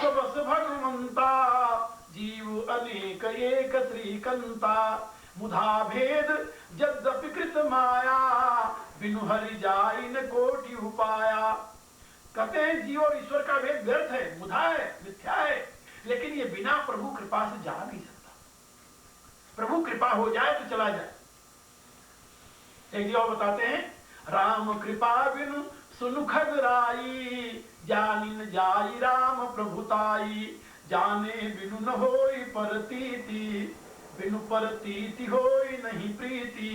सबस भगवंता जीव अनेक एक श्रीकंता मुधा भेद यद्यपि कृत माया बिनु हरि जाई न कोटि उपाया। कहते हैं जीव और ईश्वर का भेद व्यर्थ है, मुधा है, मिथ्या है, लेकिन ये बिना प्रभु कृपा से जा नहीं सकता। प्रभु कृपा हो जाए तो चला जाए। एक जी और बताते हैं, राम कृपा बिनु सुनुखद राई जानी न जाई राम प्रभुताई जाने बिनु न होई परतीति बिनु परतीति होई नहीं प्रीति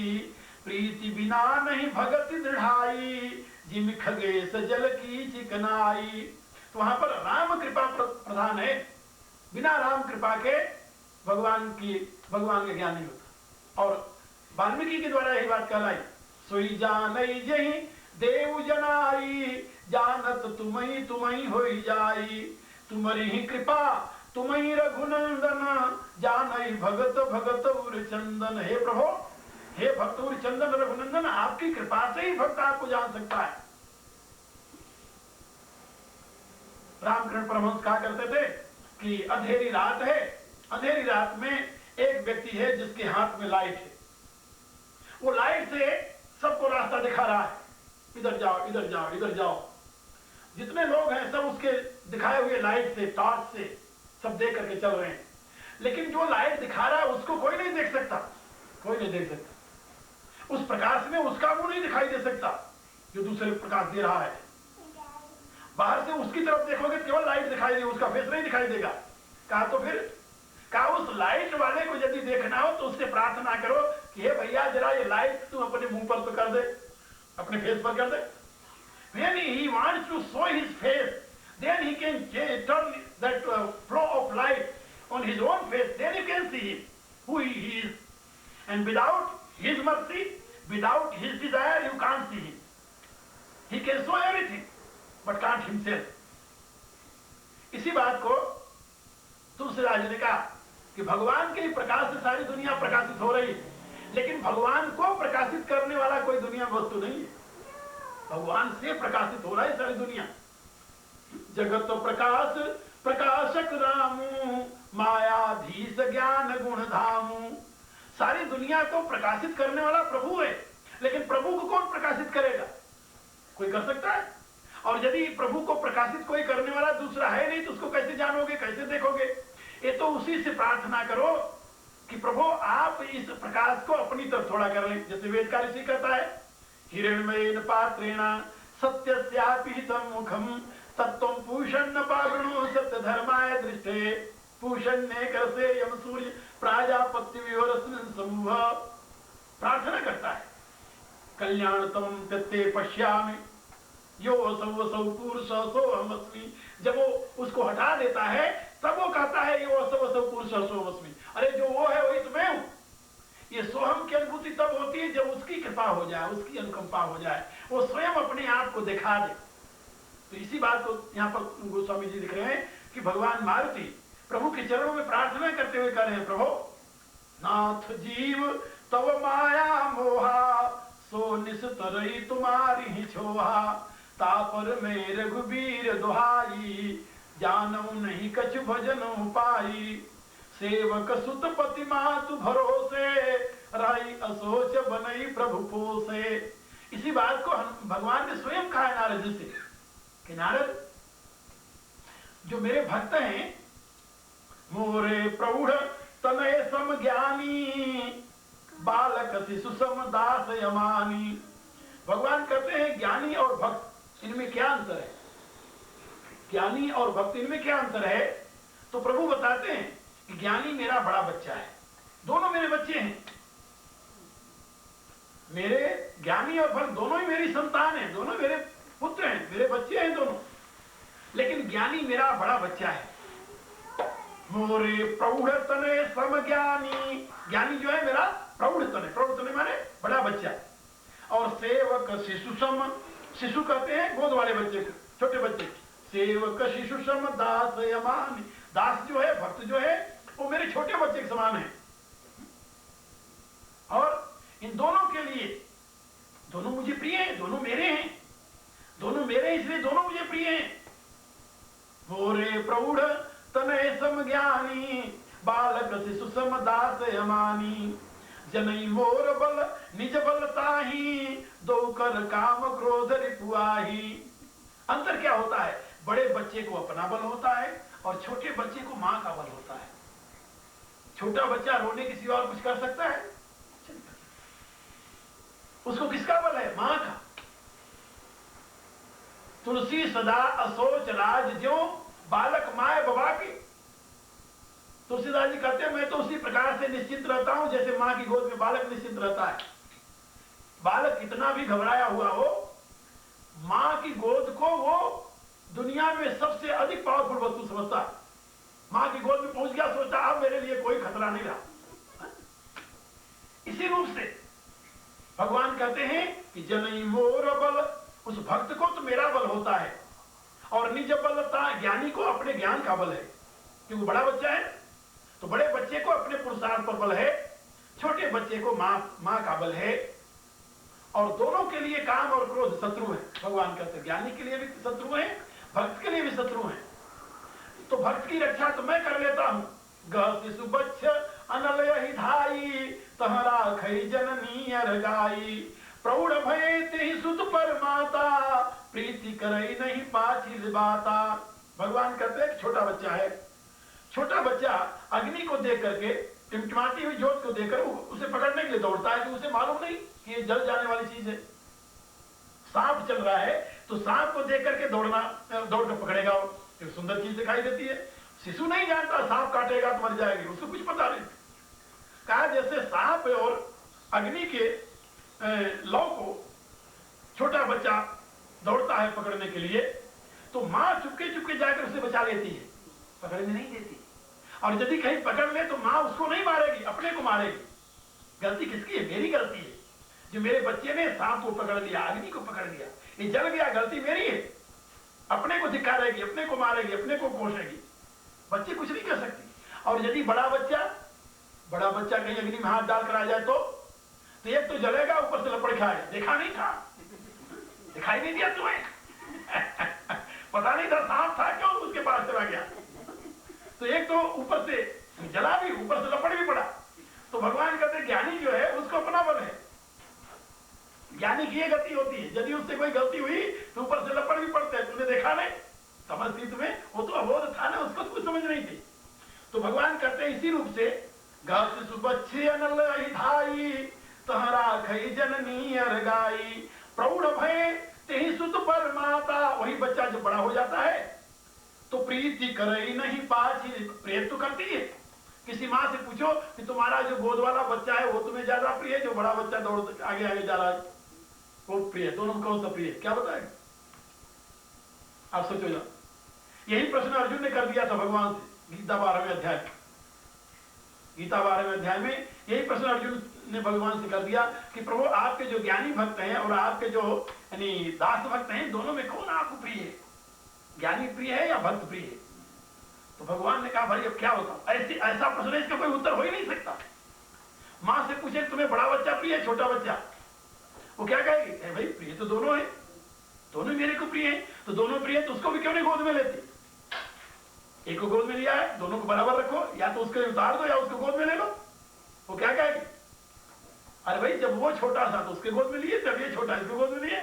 प्रीति बिना नहीं भगति दृढ़ाई जिम खगेश जल की चिकनाई। तो वहां पर राम कृपा प्रधान है, बिना राम कृपा के भगवान का ज्ञान नहीं होता। और वाल्मीकि के द्वारा यही बात कहलाई, सोई जानई जही देव जनाई जानत तुम्ही तुम्ही होई जाई तुम्हारी ही कृपा तुम्ही रघुनंदन जानई भगत भगत उर चंदन। हे प्रभु, हे भक्त उर चंदन रघुनंदन, आपकी कृपा से ही भक्त आपको जान सकता है। रामकृष्ण परमहंस कहा करते थे कि अंधेरी रात है, अंधेरी रात में एक व्यक्ति है जिसके हाथ में लाइट है, वो लाइट से सबको रास्ता दिखा रहा है, इधर जाओ इधर जाओ इधर जाओ। जितने लोग हैं सब उसके दिखाए हुए लाइट से, टॉर्च से सब देख करके चल रहे हैं, लेकिन जो लाइट दिखा रहा है उसको कोई नहीं देख सकता, कोई नहीं देख सकता। उस प्रकाश में उसका मुंह नहीं दिखाई दे सकता जो दूसरे प्रकाश दे रहा है। बाहर से उसकी तरफ देखोगे केवल लाइट दिखाई देगी, उसका फेस नहीं दिखाई देगा। कहा तो फिर कहा उस लाइट वाले को यदि देखना हो तो उससे प्रार्थना करो कि हे भैया जरा ये लाइट तुम अपने मुंह पर तो कर दे, अपने फेस पर कर दे। When he wants to show his face, then he can turn that flow of light on his own face, then you can see him, who he is. And without his mercy, without his desire, you can't see him. He can show everything, but can't himself. इसी बात को तुलसीदास ने कहा कि भगवान के प्रकाश से सारी दुनिया प्रकाशित हो रही है, लेकिन भगवान को प्रकाशित करने वाला कोई दुनिया वस्तु नहीं है। भगवान से प्रकाशित हो रहा है सारी दुनिया। जगत तो प्रकाश प्रकाशक रामू मायाधीश ज्ञान गुण धामू। सारी दुनिया को प्रकाशित करने वाला प्रभु है, लेकिन प्रभु को कौन प्रकाशित करेगा? कोई कर सकता है? और यदि प्रभु को प्रकाशित कोई करने वाला दूसरा है नहीं तो उसको कैसे जानोगे, कैसे देखोगे? ये तो उसी से प्रार्थना करो कि प्रभु आप इस प्रकाश को अपनी तरफ थोड़ा कर लें। जैसे वेद का ऋषि कहता है, हिरण्मयेन पात्रेण सत्यस्यापि हितं मुखं तत्त्वं पूषन्न पावृणो सत्य धर्माय दृष्टे पूषन्ने करसे यम सूर्य प्राजापत्य विवरस्मिन् समूह। प्रार्थना करता है, कल्याणतम तत्ते पश्यामि यो असौ पुरुष सोऽहमस्मि। जब वो उसको हटा देता है तब वो कहता है यो असौ पुरुष सोऽहमस्मि, अरे जो वो है वही तो मैं हूं। ये सोहम की अनुभूति तब होती है जब उसकी कृपा हो जाए, उसकी अनुकंपा हो जाए, वो स्वयं अपने आप को दिखा दे। तो इसी बात को यहाँ पर गोस्वामी जी लिख रहे हैं कि भगवान मारुति प्रभु के चरणों में प्रार्थना करते हुए कह रहे हैं, प्रभु नाथ जीव तव माया मोहा सो निस्तरई तुम्हारी ही छोहा तापर में रघुबीर दुहाई जानऊ नहीं कछु भजन पाई सेवक सुत पति मातु भरोसे राई असोच बनई प्रभु पोसे। इसी बात को भगवान ने स्वयं कहा नारद जी से कि नारद जो मेरे भक्त हैं मोरे प्रौढ़ तनय सम ज्ञानी बालक शिशु सम दास यमानी। भगवान कहते हैं ज्ञानी और भक्त इनमें क्या अंतर है? ज्ञानी और भक्त इनमें क्या अंतर है? तो प्रभु बताते हैं कि ज्ञानी मेरा बड़ा बच्चा है, दोनों मेरे बच्चे हैं। मेरे ज्ञानी और भक्त दोनों ही मेरी संतान है, दोनों मेरे पुत्र हैं, मेरे बच्चे हैं दोनों। लेकिन ज्ञानी मेरा बड़ा बच्चा है। मोरे प्रौढ़ तने सम ज्ञानी, ज्ञानी जो है मेरा प्रौढ़ तने माने बड़ा बच्चा। और सेवक शिशु सम, शिशु कहते हैं गोद वाले बच्चे को, छोटे बच्चे। सेवक शिशु सम दास यमानी, दास जो है भक्त जो है वो मेरे छोटे बच्चे के समान है। और इन दोनों के लिए दोनों मुझे प्रिय हैं, दोनों मेरे हैं, दोनों मेरे इसलिए दोनों मुझे प्रिय हैं। मोरे प्रौढ़ तनय सम ज्ञानी, बालक शिशु सम दास यमानी। जनई मोर बल निज बल ताही, दो कर काम क्रोध रिपुआही। अंतर क्या होता है? बड़े बच्चे को अपना बल होता है और छोटे बच्चे को मां का बल होता है। छोटा बच्चा रोने के सिवा और कुछ कर सकता है? उसको किसका बल है? मां का। तुलसी सदा असोच राज ज्यों, बालक माए बबा के। तुलसीदास जी कहते हैं मैं तो उसी प्रकार से निश्चिंत रहता हूं जैसे मां की गोद में बालक निश्चिंत रहता है। बालक कितना भी घबराया हुआ हो, मां की गोद को वो दुनिया में सबसे अधिक पावरफुल वस्तु समझता है। मां की गोद में पहुंच गया, सोचता अब मेरे लिए कोई खतरा नहीं रहा। इसी रूप से भगवान कहते हैं कि जनई मोर बल, उस भक्त को तो मेरा बल होता है, और निज बलता ज्ञानी को अपने ज्ञान का बल है, क्योंकि बड़ा बच्चा है तो बड़े बच्चे को अपने पुरुषार्थ पर बल है, छोटे बच्चे को मां का बल है। और दोनों के लिए काम और क्रोध शत्रु है। भगवान कहते हैं ज्ञानी के लिए भी शत्रु है, भक्त के लिए भी शत्रु है। तो भक्त की रक्षा तो मैं कर लेता हूं। गह शिशु बच्छ अनलय ही धाई, तहरा खई जननी अरगाई। प्रौढ़ भय ते सुत पर माता, प्रीति करई नहीं पाछिल बाता। भगवान कहते हैं छोटा बच्चा है, छोटा बच्चा अग्नि को देख करके, टिमटिमाती हुई ज्योत को देखकर उसे पकड़ने के लिए दौड़ता है, कि उसे मालूम नहीं कि ये जल जाने वाली चीज है। सांप चल रहा है तो सांप को देख करके दौड़ कर पकड़ेगा, एक सुंदर चीज दिखाई देती है। शिशु नहीं जानता सांप काटेगा तो मर जाएगी, उसको कुछ पता नहीं। कहा जैसे सांप और अग्नि के लौ को छोटा बच्चा दौड़ता है पकड़ने के लिए, तो मां चुपके चुपके जाकर उसे बचा लेती है, पकड़ने नहीं देती। और यदि कहीं पकड़ ले तो मां उसको नहीं मारेगी, अपने को मारेगी। गलती किसकी है? मेरी गलती है, जो मेरे बच्चे ने सांप को पकड़ लिया, अग्नि को पकड़ लिया, ये जल गया, गलती मेरी है। अपने को धिक्कारेगी, अपने को मारेगी, अपने को कोसेगी। बच्चे कुछ नहीं कर सकती। और यदि बड़ा बच्चा कहीं अग्नि में हाथ डालकर आ जाए तो एक तो जलेगा, ऊपर से लपड़ खाएगा। देखा नहीं था, दिखाई नहीं दिया तुम्हें? पता नहीं था सांप था, क्यों उसके पास चला गया? तो एक तो ऊपर से जला भी, ऊपर से लपड़ भी पड़ा। तो भगवान कहते ज्ञानी जो है उसको अपना बल है। ज्ञानी की ये गति होती है, यदि उससे कोई गलती हुई तो ऊपर से लपड़ भी पड़ते हैं। तुमने देखा नहीं? समझ थी तुम्हें? वो तो अबोध था ना, उसको कुछ समझ नहीं थी। तो भगवान कहते हैं इसी रूप से घास सुबच्छे अनल धाई, तहरा खई जननी अरगाई। प्रौढ़ भय तेहि सुत पर माता, वही बच्चा जब बड़ा हो जाता है तो प्रीति करई नहीं पाछी, प्रेम तो करती है। किसी माँ से पूछो कि तुम्हारा जो गोद वाला बच्चा है वो तुम्हें ज्यादा प्रिय है, जो बड़ा बच्चा दौड़ आगे आगे जा रहा है वो प्रिय? दोनों में कौन सा प्रिय? क्या बताएगा? आप सोचो ना। यही प्रश्न अर्जुन ने कर दिया था भगवान से गीता 12वें अध्याय। गीता 12वें अध्याय में यही प्रश्न अर्जुन ने भगवान से कर दिया कि प्रभु आपके जो ज्ञानी भक्त हैं और आपके जो यानी दास भक्त हैं, दोनों में कौन आपको प्रिय है? ज्ञानी प्रिय है या भक्त प्रिय है? तो भगवान ने कहा भाई अब क्या बताऊं, ऐसा प्रश्न है, इसका कोई उत्तर हो ही नहीं सकता। मां से पूछे तुम्हें बड़ा बच्चा प्रिय है छोटा बच्चा, वो क्या कहेगी? भाई प्रिय तो दोनों है, दोनों मेरे को प्रिय है। तो दोनों प्रिय है तो उसको भी क्यों नहीं गोद में लेती? एक को गोद में लिया है, दोनों को बराबर रखो, या तो उसको उतार दो या उसको गोद में ले लो। वो क्या कहेगी? अरे भाई जब वो छोटा था तो उसके गोद में लिए, जब ये छोटा इसको गोद में लिए।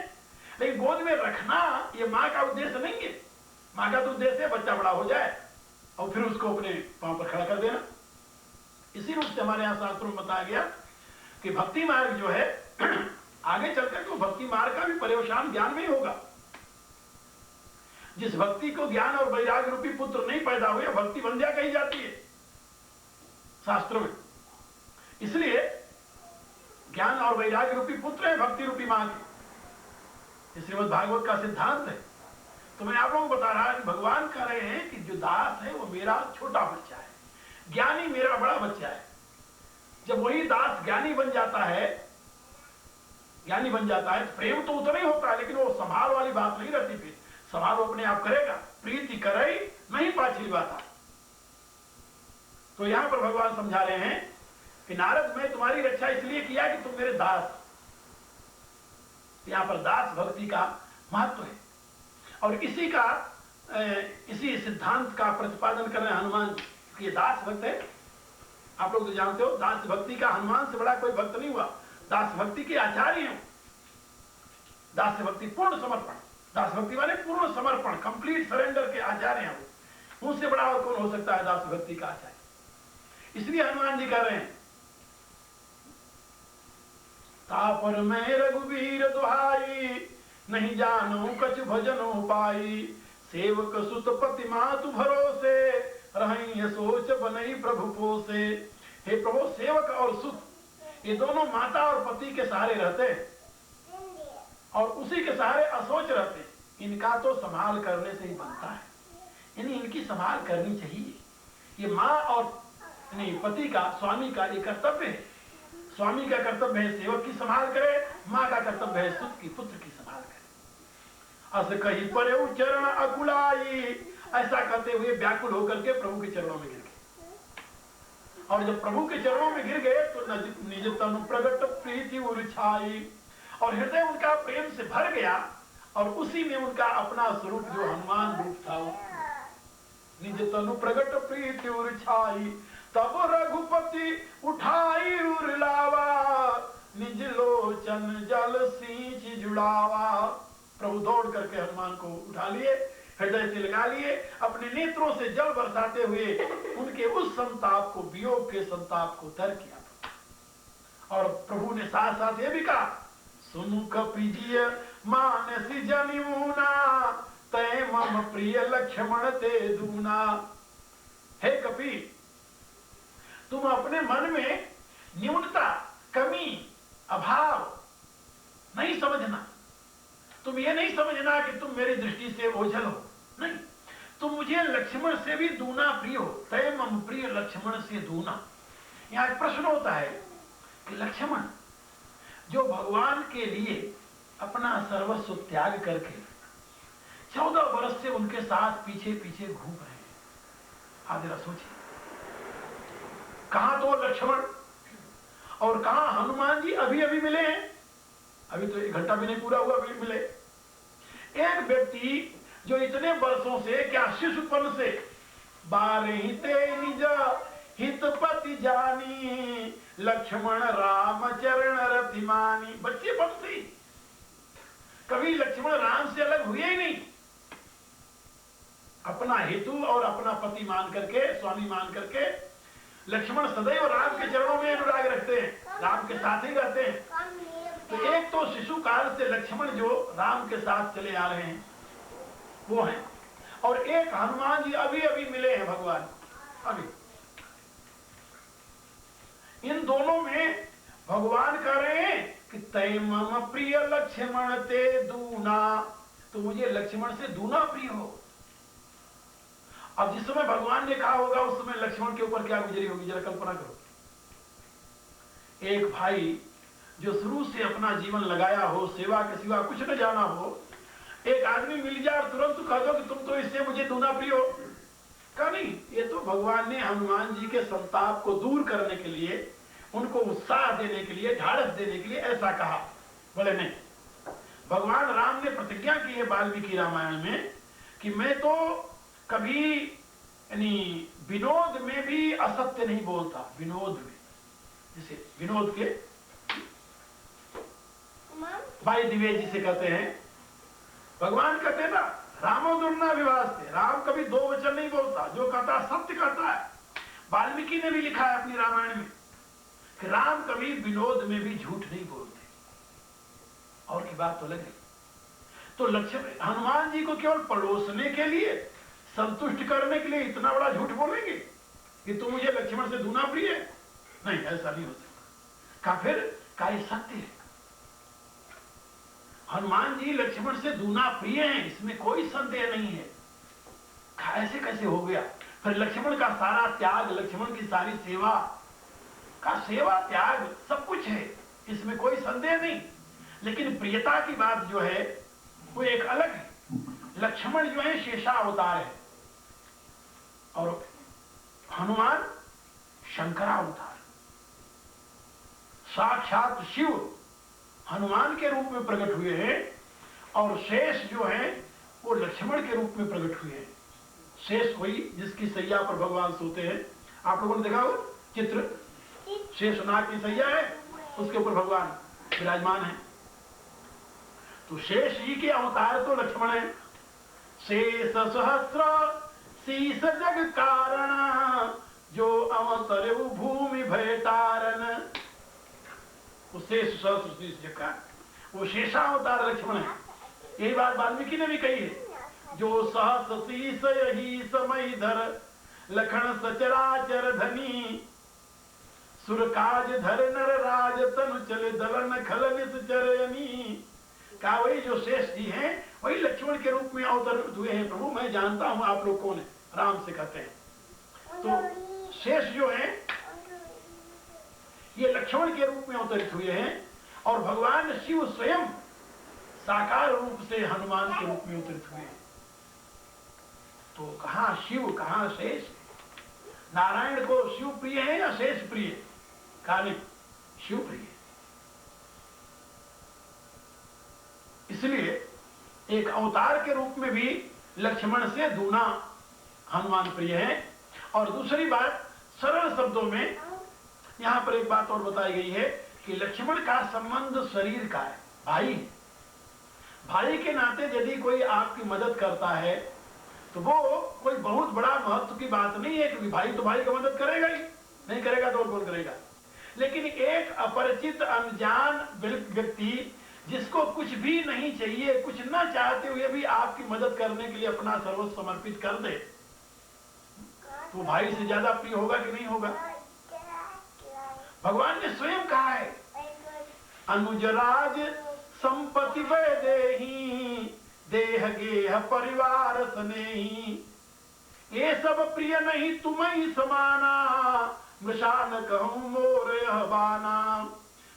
लेकिन गोद में रखना ये माँ का उद्देश्य नहीं है। माँ का तो उद्देश्य है बच्चा बड़ा हो जाए और फिर उसको अपने पांव पर खड़ा कर देना। इसी रूप से हमारे यहाँ शास्त्रों में बताया गया कि भक्ति मार्ग जो है आगे चलकर तो भक्ति मार्ग का भी पर्यवसान ज्ञान में ही होगा। जिस भक्ति को ज्ञान और वैराग्य रूपी पुत्र नहीं पैदा हुए, भक्ति बंध्या कही जाती है शास्त्रों में। इसलिए ज्ञान और वैराग्य रूपी पुत्र है भक्ति रूपी मां की। श्रीमद् भागवत का सिद्धांत है। तो मैं आप लोगों को बता रहा कि भगवान कह रहे हैं कि जो दास है वो मेरा छोटा बच्चा है, ज्ञानी मेरा बड़ा बच्चा है। जब वही दास ज्ञानी बन जाता है तो प्रेम तो उतना ही होता है, लेकिन वो संभाल वाली बात नहीं रहती। फिर संभाल वो अपने आप करेगा। प्रीति करई नहीं पाछी बाता। तो यहां पर भगवान समझा रहे हैं कि नारद मैं तुम्हारी रक्षा इसलिए किया कि तुम मेरे दास। यहां पर दास भक्ति का महत्व है और इसी का इसी सिद्धांत का प्रतिपादन कर रहे हैं हनुमान जी। ये दास भक्त है, आप लोग तो जानते हो दास भक्ति का हनुमान से बड़ा कोई भक्त नहीं हुआ। दास भक्ति के आचार्य हैं, दास भक्ति पूर्ण समर्पण, दास भक्ति वाले पूर्ण समर्पण कंप्लीट सरेंडर के आचार्य हैं वो। उनसे बड़ा और कौन हो सकता है दास भक्ति का आचार्य। इसलिए हनुमान जी कह रहे हैं तापर में रघुवीर दुहाई, नहीं जानो कछ भजनो पाई, सेवक सुत पति मातु भरोसे, रही सोच बनई प्रभु पोसे। हे प्रभु, सेवक और सुत ये दोनों माता और पति के सहारे रहते हैं और उसी के सहारे असोच रहते हैं। इनका तो संभाल करने से ही बनता है, यानी इनकी संभाल करनी चाहिए। ये माँ और पति का, स्वामी का ये कर्तव्य है। स्वामी का कर्तव्य है सेवक की संभाल करे, माँ का कर्तव्य है सुत की, पुत्र की संभाल करे। अस कही परे चरण अकुलाई, ऐसा करते हुए व्याकुल होकर के प्रभु के चरणों में गिर गए। और जब प्रभु के चरणों में गिर गए तो निज तनु प्रगट प्रीति उर्छाई, और हृदय उनका प्रेम से भर गया और उसी में उनका अपना स्वरूप जो हनुमान रूप था, निज तनु प्रगट प्रीति उर्छाई, तब रघुपति उठाई उर लावा, निज लोचन जल सींच जुड़ावा। प्रभु दौड़ करके हनुमान को उठा लिए, हृदय से लगा लिए, अपने नेत्रों से जल बरसाते हुए उनके उस संताप को, वियोग के संताप को तर किया। और प्रभु ने साथ साथ ये भी कहा, सुनु कपिजिय मानसी जनिमुना, तय मम प्रिय लक्ष्मण ते दूना। हे कपि, तुम अपने मन में न्यूनता, कमी, अभाव नहीं समझना। तुम ये नहीं समझना कि तुम मेरी दृष्टि से ओझल हो, नहीं, तुम मुझे लक्ष्मण से भी दूना प्रिय हो। तय मम प्रिय लक्ष्मण से दूना। यहाँ एक प्रश्न होता है कि लक्ष्मण जो भगवान के लिए अपना सर्वस्व त्याग करके 14 वर्ष से उनके साथ पीछे पीछे घूम रहे हैं, आप जरा सोचिए, कहां तो लक्ष्मण और कहां हनुमान जी अभी अभी मिले हैं। अभी तो 1 घंटा भी नहीं पूरा हुआ, अभी मिले। एक व्यक्ति जो इतने वर्षों से, क्या शिशुपन से, बारहिते निज हितपति जानी, लक्ष्मण राम चरण रतिमानी। बच्चे बंसी कभी लक्ष्मण राम से अलग हुए ही नहीं। अपना हेतु और अपना पति मान करके, स्वामी मान करके लक्ष्मण सदैव राम के चरणों में अनुराग रखते हैं, राम के साथ ही रहते हैं। तो एक तो शिशु काल से लक्ष्मण जो राम के साथ चले आ रहे हैं वो हैं, और एक हनुमान जी अभी अभी मिले हैं भगवान, अभी। इन दोनों में भगवान कह रहे हैं कि तय मम प्रिय लक्ष्मण ते दूना, तो मुझे लक्ष्मण से दूना प्रिय हो। अब जिस समय भगवान ने कहा होगा उस समय लक्ष्मण के ऊपर क्या गुजरी होगी, जरा कल्पना करो। एक भाई जो शुरू से अपना जीवन लगाया हो, सेवा के सिवा कुछ न जाना हो, एक आदमी मिल जाए और तुरंत कह दो कि तुम तो इससे मुझे दूना प्रिय हो, का नहीं। ये तो भगवान ने हनुमान जी के संताप को दूर करने के लिए, उनको उत्साह देने के लिए, ढाढ़स देने के लिए ऐसा कहा। बोले नहीं, भगवान राम ने प्रतिज्ञा की है वाल्मीकि रामायण में कि मैं तो कभी यानी विनोद में भी असत्य नहीं बोलता। विनोद में, जैसे विनोद के भाई दिवेश जी से कहते हैं, भगवान कहते हैं ना, रामो दुर्ना विवास्ते, राम कभी 2 वचन नहीं बोलता, जो कहता सत्य कहता है। वाल्मीकि ने भी लिखा है अपनी रामायण में कि राम कभी विनोद में भी झूठ नहीं बोलते। और की बात तो लगे तो लक्ष्मण हनुमान जी को केवल पड़ोसने के लिए, संतुष्ट करने के लिए इतना बड़ा झूठ बोलेंगे कि तुम मुझे लक्ष्मण से दूना प्रिय है? नहीं, ऐसा नहीं हो सकता। का फिर का ये सत्य है, हनुमान जी लक्ष्मण से दूना प्रिय हैं, इसमें कोई संदेह नहीं है। ऐसे कैसे हो गया? फिर लक्ष्मण का सारा त्याग, लक्ष्मण की सारी सेवा का सेवा त्याग सब कुछ है, इसमें कोई संदेह नहीं। लेकिन प्रियता की बात जो है वो एक अलग है। लक्ष्मण जो है शेषावतार है और हनुमान शंकरावतार, साक्षात शिव हनुमान के रूप में प्रकट हुए हैं और शेष जो है वो लक्ष्मण के रूप में प्रकट हुए हैं। शेष कोई जिसकी सैया पर भगवान सोते हैं, आप लोगों ने देखा हो चित्र, शेषनाग की सैया है, उसके ऊपर भगवान विराजमान है। तो शेष जी के अवतार तो लक्ष्मण है। शेष सहस्र शीस जग कारण, जो अवतर भूमि भय तारण। शेष सहस्र शीस जग का वो शेषावतार लक्ष्मण है। यही बात वाल्मीकि ने भी कही है, जो सहस शीस यही समय धर, लखन सचराचर धनी, सुरकाज धर नर राज तनु चले, दलन खलन चरयनी। का वही जो शेष जी हैं वही लक्ष्मण के रूप में अवतरित हुए हैं। प्रभु मैं जानता हूं आप लोग कौन है, राम से कहते हैं। तो शेष जो है ये लक्ष्मण के रूप में अवतरित हुए हैं, और भगवान शिव स्वयं साकार रूप से हनुमान के रूप में अवतरित हुए हैं। तो कहां शिव कहां शेष? नारायण को शिव प्रिय है या शेष प्रिय? कहा नहीं, शिव प्रिय। इसलिए एक अवतार के रूप में भी लक्ष्मण से दूना हनुमान प्रिय है। और दूसरी बात, सरल शब्दों में यहां पर एक बात और बताई गई है कि लक्ष्मण का संबंध शरीर का है, भाई। भाई के नाते यदि कोई आपकी मदद करता है तो वो कोई बहुत बड़ा महत्व की बात नहीं है, क्योंकि भाई तो भाई की मदद करेगा ही, नहीं करेगा तो कौन करेगा। लेकिन एक अपरिचित अनजान व्यक्ति जिसको कुछ भी नहीं चाहिए, कुछ न चाहते हुए भी आपकी मदद करने के लिए अपना सर्वस्व समर्पित कर दे, तो भाई से ज्यादा प्रिय होगा कि नहीं होगा? भगवान ने स्वयं कहा है, अनुजराज संपत्ति वैदेही, देह गेह परिवार स्नेही, ये सब प्रिय नहीं तुम्हें समाना, मृषा न कहूं मोर बाना।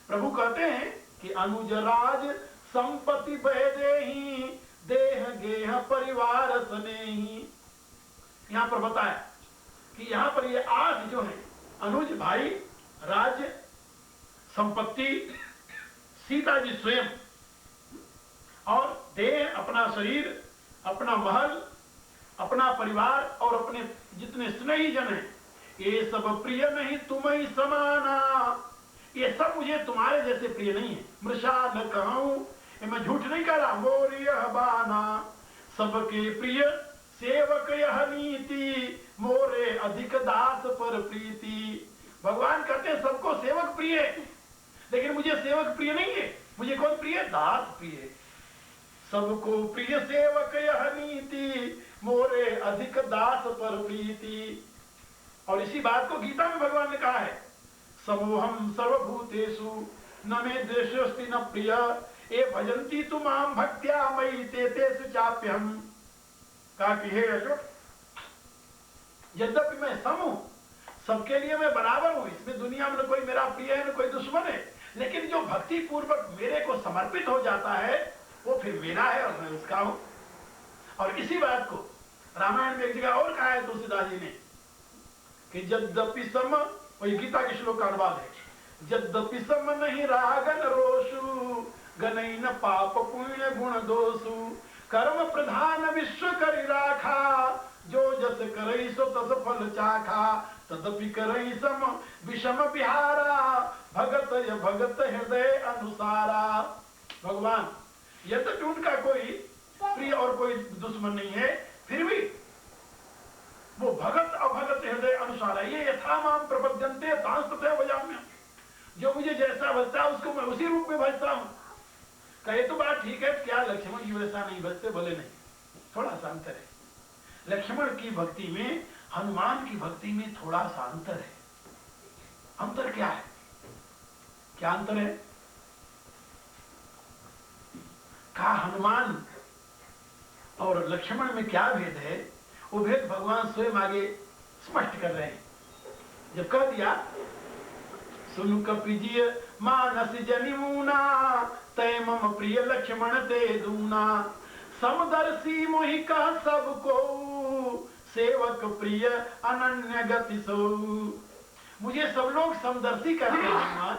प्रभु कहते हैं कि अनुजराज संपत्ति वैदेही, देह गेह परिवार स्नेही। यहां पर बताया कि यहां पर ये आज जो है, अनुज भाई, राज्य, संपत्ति, सीता जी स्वयं, और देह अपना शरीर, अपना महल, अपना परिवार और अपने जितने स्नेही जन हैं, ये सब प्रिय नहीं तुम्हें समाना, ये सब मुझे तुम्हारे जैसे प्रिय नहीं है। मृषा न कहूं, ये मैं झूठ नहीं कह रहा, मोर यह बाना, सबके प्रिय सेवक यह नीति, मोरे अधिक दास पर प्रीति। भगवान कहते हैं सबको सेवक प्रिय है, लेकिन मुझे सेवक प्रिय नहीं है। मुझे कौन प्रिय? दास प्रिय। सबको प्रिय सेवक यह नीति, मोरे अधिक दास पर प्रीति। और इसी बात को गीता में भगवान ने कहा है, समोहम सर्वभूतेषु न मे द्वेषोऽस्ति न प्रिय, ये भजन्ति तु मां भक्त्या मयि ते तेषु चाप्यहम्। कहा कि हे अर्जुन, यद्यपि मैं सम हूं, सबके लिए मैं बराबर हूं, इसमें दुनिया में न कोई मेरा प्रिय है न कोई दुश्मन है, लेकिन जो भक्ति पूर्वक मेरे को समर्पित हो जाता है वो फिर मेरा है और मैं उसका हूं। और इसी बात को रामायण में एक जगह और कहा है तुलसीदास जी ने कि यद्यपि सम, वही गीता के श्लोक का अनुवाद है, यद्यपि सम नहीं रागन रोषु, गनई न पाप पुण्य गुण दोषु, कर्म प्रधान विश्व करि राखा, जो जस करई सो तस फल चाखा, तदपि करई सम विषम विहारा, भगत य भगत हृदय अनुसारा। भगवान यद्यपि उनका कोई प्रिय और कोई दुश्मन नहीं है, फिर भी वो भगत अभगत हृदय अनुसार है। ये यथा माम प्रपद्यन्ते तांस्तथैव भजाम्यहम्, जो मुझे जैसा भजता है उसको मैं उसी रूप में भजता हूं। कहे तो बात ठीक है, क्या लक्ष्मण जी वैसा नहीं भजते? बोले नहीं, थोड़ा सा अंतर है। लक्ष्मण की भक्ति में हनुमान की भक्ति में थोड़ा सा अंतर है। अंतर क्या है? क्या अंतर है? कहा हनुमान और लक्ष्मण में क्या भेद है, वो भेद भगवान स्वयं आगे स्पष्ट कर रहे हैं। जब कह दिया सुनु कपिजिय मानस जनिमुना, तय मम प्रिय लक्ष्मण ते दूना, समदर्शी मोहि कह सबको, सेवक प्रिय अनन्य गति सो। मुझे सब लोग समदर्शी कहते हैं,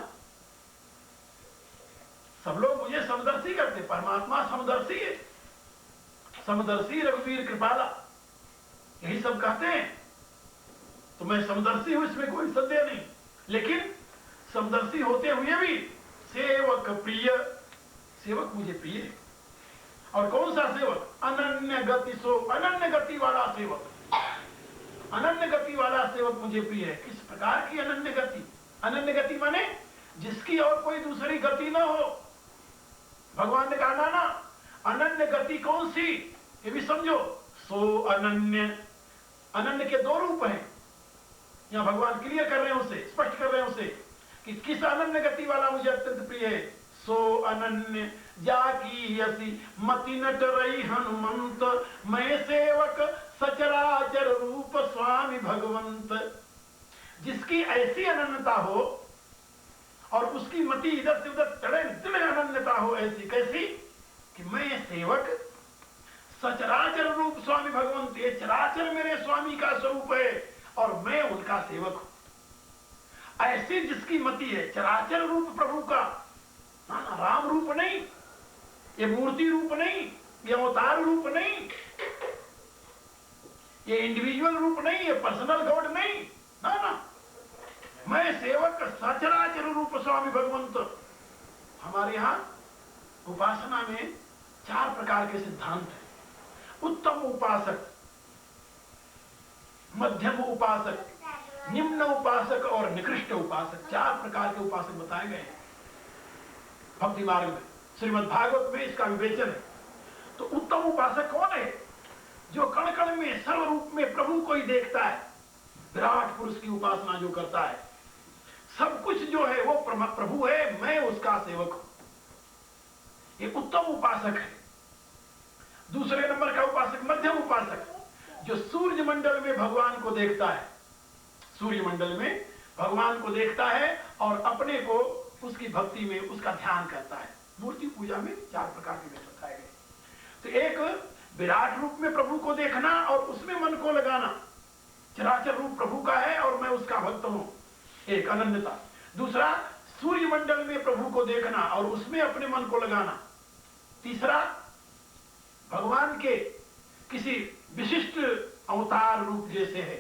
सब लोग मुझे समदर्शी करते, परमात्मा समदर्शी है। समदर्शी रघुवीर कृपाला, यही सब कहते हैं। तो मैं समदर्शी हूं, इसमें कोई संदेह नहीं, लेकिन समदर्शी होते हुए भी सेवक प्रिय, सेवक मुझे प्रिय है। और कौन सा सेवक? अनन्य गति, सो अनन्य गति वाला सेवक, अनन्य गति वाला सेवक मुझे प्रिय है। किस प्रकार की अनन्य गति? अनन्य गति माने जिसकी और कोई दूसरी गति ना हो। भगवान ने कहा ना, अनन्य गति कौन सी, ये भी समझो। सो अनन्य, अनन्य के दो रूप हैं, यहां भगवान क्लियर कर रहे हैं उसे, स्पष्ट कर रहे हैं उसे कि किस अनन्य गति वाला मुझे अत्यंत प्रिय है। सो अनन्य जाकी यसी मति नट रही हनुमंत, मैं सेवक सचराचर रूप स्वामी भगवंत। जिसकी ऐसी अनन्यता हो और उसकी मति इधर से उधर चढ़े में अनन्यता हो, ऐसी कैसी कि मैं सेवक सचराचर रूप स्वामी भगवंत, ये चराचर मेरे स्वामी का स्वरूप है और मैं उनका सेवक हूं। ऐसी जिसकी मति है, चराचर रूप प्रभु का, राम रूप नहीं, ये मूर्ति रूप नहीं, ये अवतार रूप नहीं, ये इंडिविजुअल रूप नहीं, ये पर्सनल गॉड नहीं, ना, मैं सेवक सचराचर रूप स्वामी भगवंत। हमारे यहां उपासना में 4 प्रकार के सिद्धांत हैं। उत्तम उपासक, मध्यम उपासक, निम्न उपासक और निकृष्ट उपासक, 4 प्रकार के उपासक बताए गए हैं भक्ति मार्ग में। श्रीमद् भागवत में इसका विवेचन है। तो उत्तम उपासक कौन है? जो कण कण में सर्व रूप में प्रभु को ही देखता है, विराट पुरुष की उपासना जो करता है, सब कुछ जो है वो प्रभु है, मैं उसका सेवक हूं, ये उत्तम उपासक है। दूसरे नंबर का उपासक मध्यम उपासक, जो सूर्य मंडल में भगवान को देखता है, सूर्य मंडल में भगवान को देखता है और अपने को उसकी भक्ति में उसका ध्यान करता है। मूर्ति पूजा में 4 प्रकार के भेद बताए गए। तो एक विराट रूप में प्रभु को देखना और उसमें मन को लगाना, चराचर रूप प्रभु का है और मैं उसका भक्त हूं, एक अनन्यता। दूसरा, सूर्य मंडल में प्रभु को देखना और उसमें अपने मन को लगाना। तीसरा, भगवान के किसी विशिष्ट अवतार रूप जैसे है,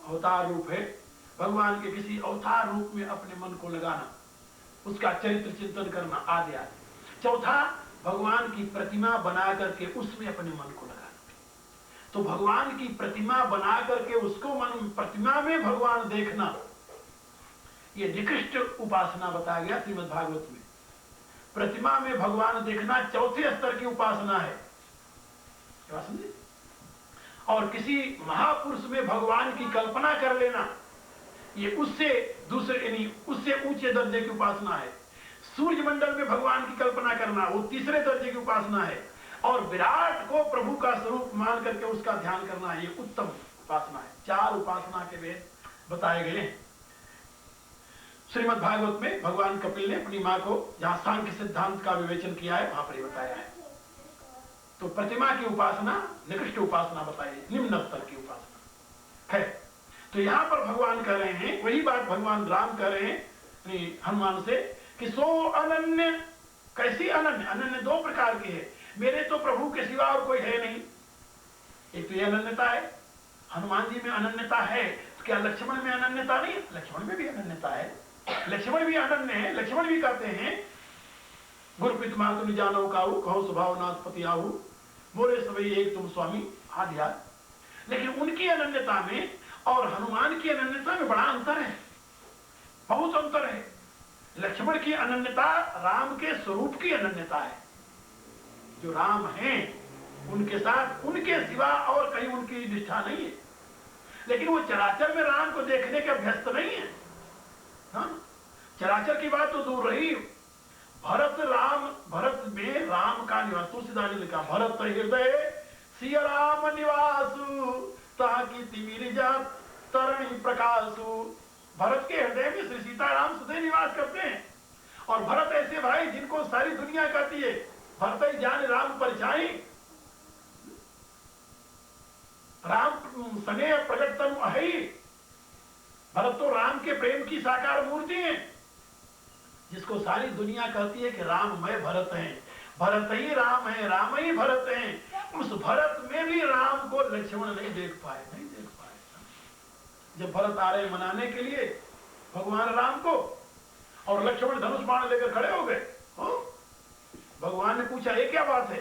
अवतार रूप है, भगवान के किसी अवतार रूप में अपने मन को लगाना, उसका चरित्र चिंतन करना आदि आदि। चौथा, भगवान की प्रतिमा बना करके उसमें अपने मन को लगाना। तो भगवान की प्रतिमा बना करके उसको मन, प्रतिमा में भगवान देखना, ये निकृष्ट उपासना बताया गया श्रीमद् भागवत में। प्रतिमा में भगवान देखना चौथे स्तर की उपासना है, क्या समझे? और किसी महापुरुष में भगवान की कल्पना कर लेना, ये उससे दूसरे यानी उससे ऊंचे दर्जे की उपासना है। सूर्य मंडल में भगवान की कल्पना करना वो तीसरे दर्जे की उपासना है। और विराट को प्रभु का स्वरूप मान करके उसका ध्यान करना, ये उत्तम उपासना है। 4 उपासना के भेद बताए गए हैं श्रीमद् भागवत में। भगवान कपिल ने अपनी मां को जहां सांख्य सिद्धांत का विवेचन किया है वहां पर बताया है। तो प्रतिमा की उपासना निकृष्ट उपासना बताई, निम्न स्तर की उपासना है। तो यहां पर भगवान कह रहे हैं, वही बात भगवान राम कह रहे हैं हनुमान से कि सो अनन्य। कैसी अनन्य? अनन्य 2 प्रकार की है, मेरे तो प्रभु के सिवा और कोई है नहीं। एक तो ये अनन्यता है, हनुमान जी में अनन्यता है। तो क्या लक्ष्मण में अनन्यता नहीं? लक्ष्मण में भी अनन्यता है, लक्ष्मण भी अनन्य है। लक्ष्मण भी कहते हैं गुरपित मातु जानो काहू, कहो स्वभाव नाथ पति आहू, बोले सभी एक तुम स्वामी आदि आदि। लेकिन उनकी अनन्यता में और हनुमान की अनन्यता में बड़ा अंतर है, बहुत अंतर है। लक्ष्मण की अनन्यता राम के स्वरूप की अनन्यता है। जो राम हैं उनके साथ उनके सिवा और कहीं उनकी निष्ठा नहीं है। लेकिन वो चराचर में राम को देखने के अभ्यस्त नहीं है। हाँ? चराचर की बात तो दूर रही, भरत में राम का निवास, तुलसीदास ने लिखा, भरत हृदय सिया राम निवासु, ताकि तिमिर जात तरणी प्रकाशु। भरत के हृदय में श्री सीताराम सदैव निवास करते हैं। और भरत ऐसे भाई जिनको सारी दुनिया कहती है भरत ही जान राम परछाई, राम स्नेह प्रकट तनु अहि। भरत तो राम के प्रेम की साकार मूर्ति है, जिसको सारी दुनिया कहती है कि राम मैं भरत हैं। भरत ही राम है, राम ही भरत है। उस भरत में भी राम को लक्ष्मण नहीं देख पाए। जब भरत आ रहे मनाने के लिए भगवान राम को, और लक्ष्मण धनुष बाण लेकर खड़े हो गए, भगवान ने पूछा ये क्या बात है?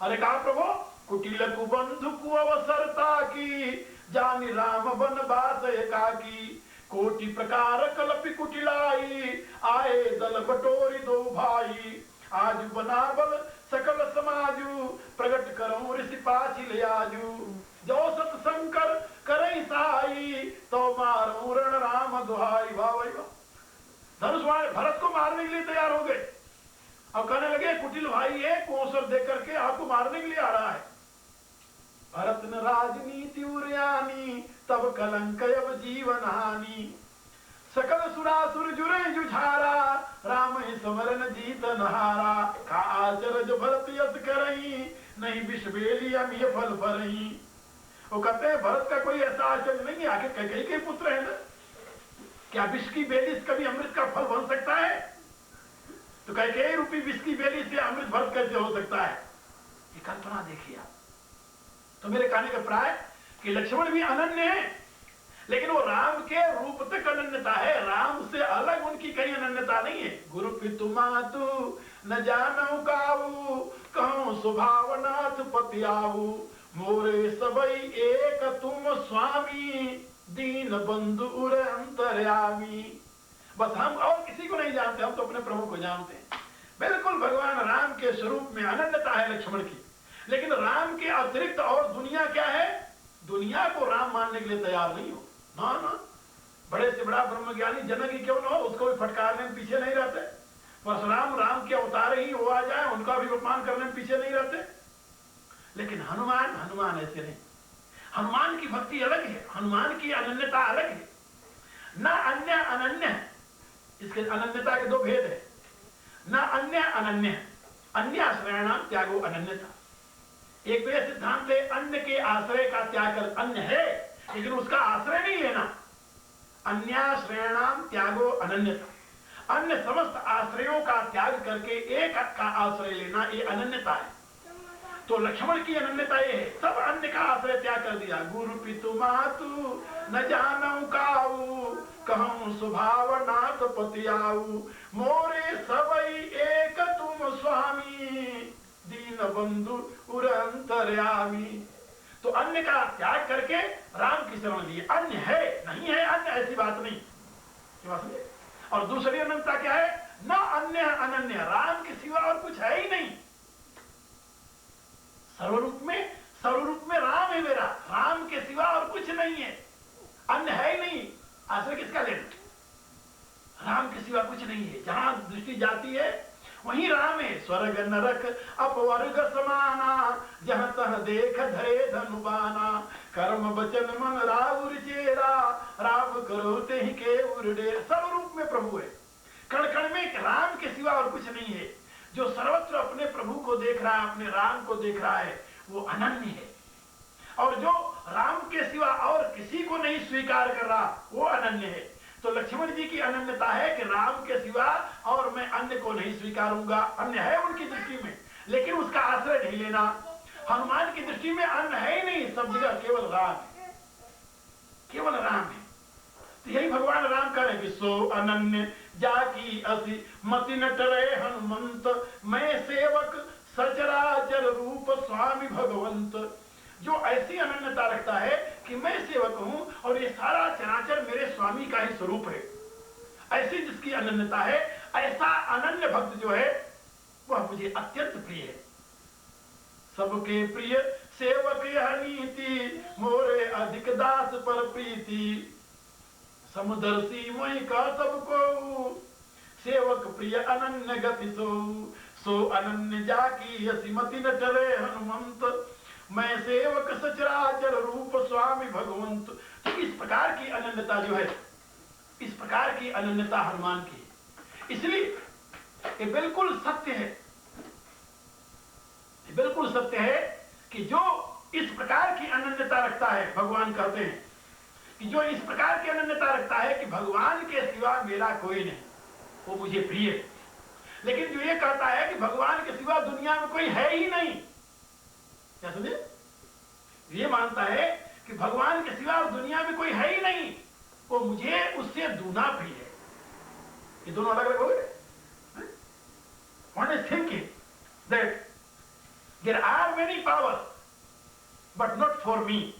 अरे कहा प्रभु, कुटिल कुबंधु कुअवसरता की, जानि राम बनवास एकाकी, कोटि प्रकार कल्पि कुटिलाई, आए दल बटोरी दो भाई, आज बनावल सकल समाजू, प्रगट करऊं ऋषि पाछी ले आजू, जो सतशंकर करई साई, तो मारूं रण राम दुहाई। वाह भाई वाह, धनुष भरत को मारने के लिए तैयार हो गए। अब कहने लगे कुटिल भाई है, को अवसर दे करके आपको मारने के लिए आ रहा है। भरत न राजनीति उर्यानी, तब कलंक अब जीवन हानि, सकल सुरासुर जुरे जुझारा, राम ही समरन जीत नहारा, का आचरज भरत यस करई, नहीं विष बेली अमिय फल फरई। वो कहते हैं भरत का कोई ऐसा आचरण नहीं है, आखिर कैकेयी के पुत्र है ना, क्या विष की बेली कभी अमृत का फल बन सकता है? तो कैकेयी रूपी विष की बेली से अमृत भरत कैसे हो सकता है? ये कल्पना देखिए आप। तो मेरे कहने का प्राय कि लक्ष्मण भी अनन्य है, लेकिन वो राम के रूप तक अनन्यता है, राम से अलग उनकी कहीं अनन्यता नहीं है। गुरु पितु मातु न जानऊ काऊ, कहूं स्वभाव नाथ पति आऊ, मोरे सबई एक तुम स्वामी, दीन बंधु उर अंतर्यामी। बस हम और किसी को नहीं जानते, हम तो अपने प्रभु को जानते हैं। बिल्कुल भगवान राम के स्वरूप में अनन्यता है लक्ष्मण की, लेकिन राम के अतिरिक्त और दुनिया क्या है? दुनिया को राम मानने के लिए तैयार नहीं हो। ना ना, बड़े से बड़ा ब्रह्मज्ञानी जनक ही क्यों न हो, उसको भी फटकारने में पीछे नहीं रहते। परशुराम राम के अवतार ही वो आ जाए, उनका भी अपमान करने में पीछे नहीं रहते। लेकिन हनुमान ऐसे नहीं। हनुमान की भक्ति अलग है, हनुमान की अनन्यता अलग है। न अन्य अनन्य है, इसके अनन्यता के दो भेद है। न अन्य अनन्य, अन्य आश्रयणाम त्यागो अनन्यता। एक तो यह सिद्धांत है अन्य के आश्रय का त्याग कर, अन्य है लेकिन उसका आश्रय नहीं लेना। अन्याश्रयणाम त्यागो अनन्यता, अन्य समस्त आश्रयों का त्याग करके एक का आश्रय लेना, ये अनन्यता है। तो लक्ष्मण की अनन्यता ये है, सब अन्य का आश्रय त्याग कर दिया। गुरु पितु मातु न जानऊ काऊ, कहूं स्वभाव नाथ पति आऊ, मोरे सबई एक तुम स्वामी, दीन बंधु उर अंतर्यामी। तो अन्य का त्याग करके राम की शरण लिए। अन्य है नहीं है, अन्य ऐसी बात नहीं। और दूसरी अनन्यता क्या है? न अन्य अनन्य, राम के सिवा और कुछ है ही नहीं। सर्वरूप में राम है मेरा, राम के सिवा और कुछ नहीं है, अन्य है ही नहीं। आश्रय किसका लेना? राम के सिवा कुछ नहीं है। जहां दृष्टि जाती है वहीं राम है। स्वर्ग नरक अपवर्ग समाना, जहां तह देख धरे धनुबाना, कर्म बचन मन राउर चेरा, राम करो ते ही के उरडे। सर्वरूप में प्रभु है, कण कण में राम के सिवा और कुछ नहीं है। जो सर्वत्र अपने प्रभु को देख रहा है, अपने राम को देख रहा है, वो अनन्य है। और जो राम के सिवा और किसी को नहीं स्वीकार कर रहा, वो अनन्य है। तो लक्ष्मण जी की अनन्यता है कि राम के सिवा और मैं अन्य को नहीं स्वीकारूंगा। अन्य है उनकी दृष्टि में, लेकिन उसका आश्रय नहीं लेना। हनुमान की दृष्टि में अन्य है ही नहीं, सब जगह केवल राम है, केवल राम है। तो यही भगवान राम कह रहे कि सो अनन्य जाकी असी मति न टरे हनुमंत, मैं सेवक सचराचर रूप स्वामी भगवंत। जो ऐसी अनन्यता रखता है कि मैं सेवक हूं और ये सारा चराचर मेरे स्वामी का ही स्वरूप है, ऐसी जिसकी अनन्यता है, ऐसा अनन्य भक्त जो है वह मुझे अत्यंत प्रिय है। सबके प्रिय सेवक यह नीति, मोरे अधिक दास पर प्रीति, समुदर्शी मैं का सबको, सेवक प्रिय अनन्य गति सो अनन्य जाकी असीमति न टरे हनुमंत, मैं सेवक सचराचर रूप स्वामी भगवंत। तो इस प्रकार की अनन्यता जो है, इस प्रकार की अनन्यता हनुमान की है। इसलिए ये बिल्कुल सत्य है, ये बिल्कुल सत्य है कि जो इस प्रकार की अनन्यता रखता है, भगवान कहते हैं कि जो इस प्रकार की अनन्यता रखता है कि भगवान के सिवा मेरा कोई नहीं, वो मुझे प्रिय है। लेकिन जो ये कहता है कि भगवान के सिवा दुनिया में कोई है ही नहीं, क्या समझे? ये मानता है कि भगवान के सिवा दुनिया में कोई है ही नहीं, वो मुझे उससे दूना प्रिय है। ये दोनों अलग अलग हो गए। One is thinking that there are many powers, but not for me.